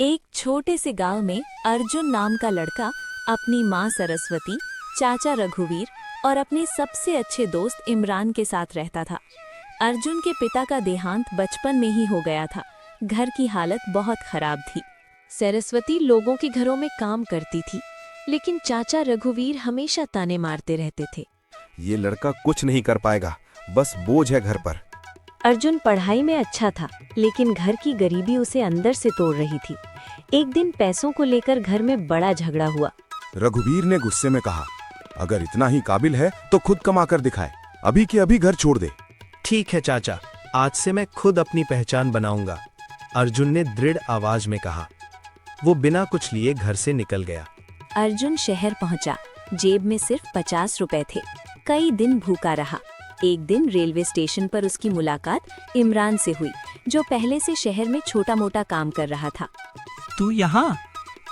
एक छोटे से गांव में अर्जुन नाम का लड़का अपनी माँ सरस्वती, चाचा रघुवीर और अपने सबसे अच्छे दोस्त इमरान के साथ रहता था। अर्जुन के पिता का देहांत बचपन में ही हो गया था। घर की हालत बहुत खराब थी। सरस्वती लोगों के घरों में काम करती थी, लेकिन चाचा रघुवीर हमेशा ताने मारते रहते थे। ये लड़का कुछ नहीं कर पाएगा, बस बोझ है घर पर। अर्जुन पढ़ाई में अच्छा था, लेकिन घर की गरीबी उसे अंदर से तोड़ रही थी। एक दिन पैसों को लेकर घर में बड़ा झगड़ा हुआ। रघुवीर ने गुस्से में कहा, अगर इतना ही काबिल है तो खुद कमा कर दिखाए, अभी के अभी घर छोड़ दे। ठीक है चाचा, आज से मैं खुद अपनी पहचान बनाऊंगा, अर्जुन ने दृढ़ आवाज में कहा। वो बिना कुछ लिए घर से निकल गया। अर्जुन शहर पहुंचा। जेब में सिर्फ 50 रुपए थे। कई दिन भूखा रहा। एक दिन रेलवे स्टेशन पर उसकी मुलाकात इमरान से हुई, जो पहले से शहर में छोटा मोटा काम कर रहा था। तू यहाँ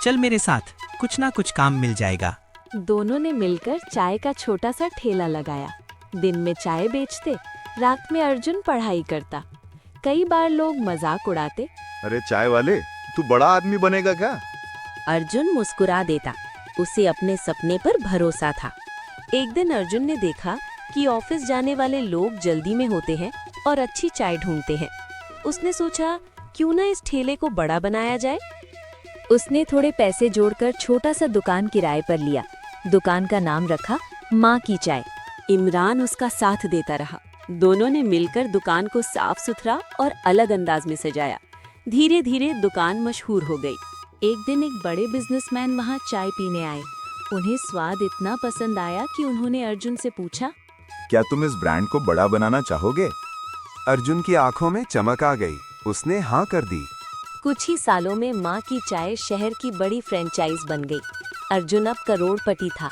चल मेरे साथ, कुछ ना कुछ काम मिल जाएगा। दोनों ने मिलकर चाय का छोटा सा ठेला लगाया। दिन में चाय बेचते, रात में अर्जुन पढ़ाई करता। कई बार लोग मजाक उड़ाते, अरे चाय वाले, तू बड़ा आदमी बनेगा क्या? अर्जुन मुस्कुरा देता। उसे अपने सपने पर भरोसा था। एक दिन अर्जुन ने देखा कि ऑफिस जाने वाले लोग जल्दी में होते हैं और अच्छी चाय ढूंढते हैं। उसने सोचा, क्यों ना इस ठेले को बड़ा बनाया जाए। उसने थोड़े पैसे जोड़कर छोटा सा दुकान किराए पर लिया। दुकान का नाम रखा माँ की चाय। इमरान उसका साथ देता रहा। दोनों ने मिलकर दुकान को साफ सुथरा और अलग अंदाज में सजाया। धीरे धीरे दुकान मशहूर हो गई। एक दिन एक बड़े बिजनेसमैन वहाँ चाय पीने आए। उन्हें स्वाद इतना पसंद आया कि उन्होंने अर्जुन से पूछा, क्या तुम इस ब्रांड को बड़ा बनाना चाहोगे? अर्जुन की आंखों में चमक आ गई। उसने हाँ कर दी। कुछ ही सालों में माँ की चाय शहर की बड़ी फ्रेंचाइज बन गई। अर्जुन अब करोड़पति था।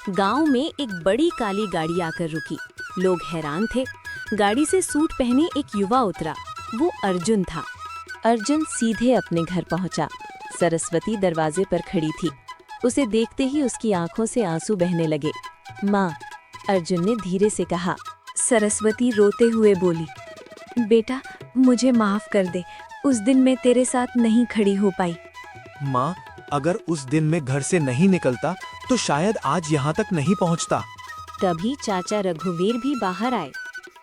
गांव में एक बड़ी काली गाड़ी आकर रुकी। लोग हैरान थे। गाड़ी से सूट पहने एक युवा उतरा। वो अर्जुन था। अर्जुन सीधे अपने घर पहुंचा। सरस्वती दरवाजे पर खड़ी थी। उसे देखते ही उसकी आंखों से आंसू बहने लगे। माँ, अर्जुन ने धीरे से कहा। सरस्वती रोते हुए बोली, बेटा मुझे माफ कर दे, उस दिन मैं तेरे साथ नहीं खड़ी हो पाई। माँ, अगर उस दिन मैं घर से नहीं निकलता तो शायद आज यहाँ तक नहीं पहुँचता। तभी चाचा रघुवीर भी बाहर आए।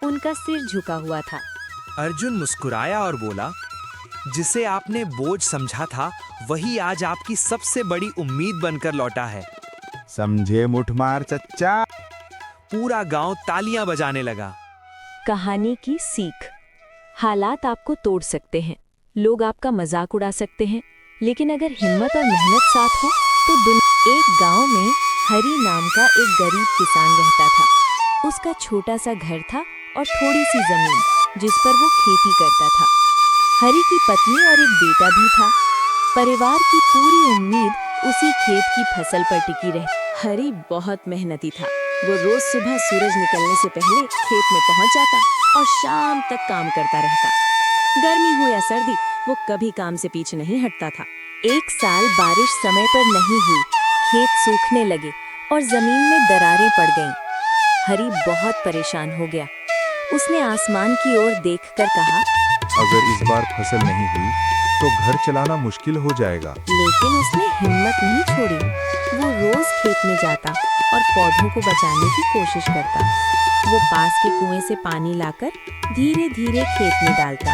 उनका सिर झुका हुआ था। अर्जुन मुस्कुराया और बोला, जिसे आपने बोझ समझा था वही आज आपकी सबसे बड़ी उम्मीद बनकर लौटा है। समझे मुठमार चच्चा। पूरा गांव तालियां बजाने लगा। कहानी की सीख। हालात आपको तोड़ सकते हैं, लोग आपका मजाक उड़ा सकते हैं, लेकिन अगर हिम्मत और मेहनत साथ हो तो एक गांव में हरी नाम का एक गरीब किसान रहता था। उसका छोटा सा घर था और थोड़ी सी जमीन, जिस पर वो खेती करता था। हरी की पत्नी और एक बेटा भी था। परिवार की पूरी उम्मीद उसी खेत की फसल पर टिकी रही। हरी बहुत मेहनती था। वो रोज सुबह सूरज निकलने से पहले खेत में पहुंच जाता और शाम तक काम करता रहता। गर्मी हो या सर्दी, वो कभी काम से पीछे नहीं हटता था। एक साल बारिश समय पर नहीं हुई। खेत सूखने लगे और जमीन में दरारें पड़ गईं। हरी बहुत परेशान हो गया। उसने आसमान की ओर देखकर कहा, अगर इस बार फसल नहीं हुई तो घर चलाना मुश्किल हो जाएगा। लेकिन उसने हिम्मत नहीं छोड़ी। वो रोज खेत में जाता और पौधों को बचाने की कोशिश करता। वो पास के कुएं से पानी लाकर धीरे धीरे खेत में डालता।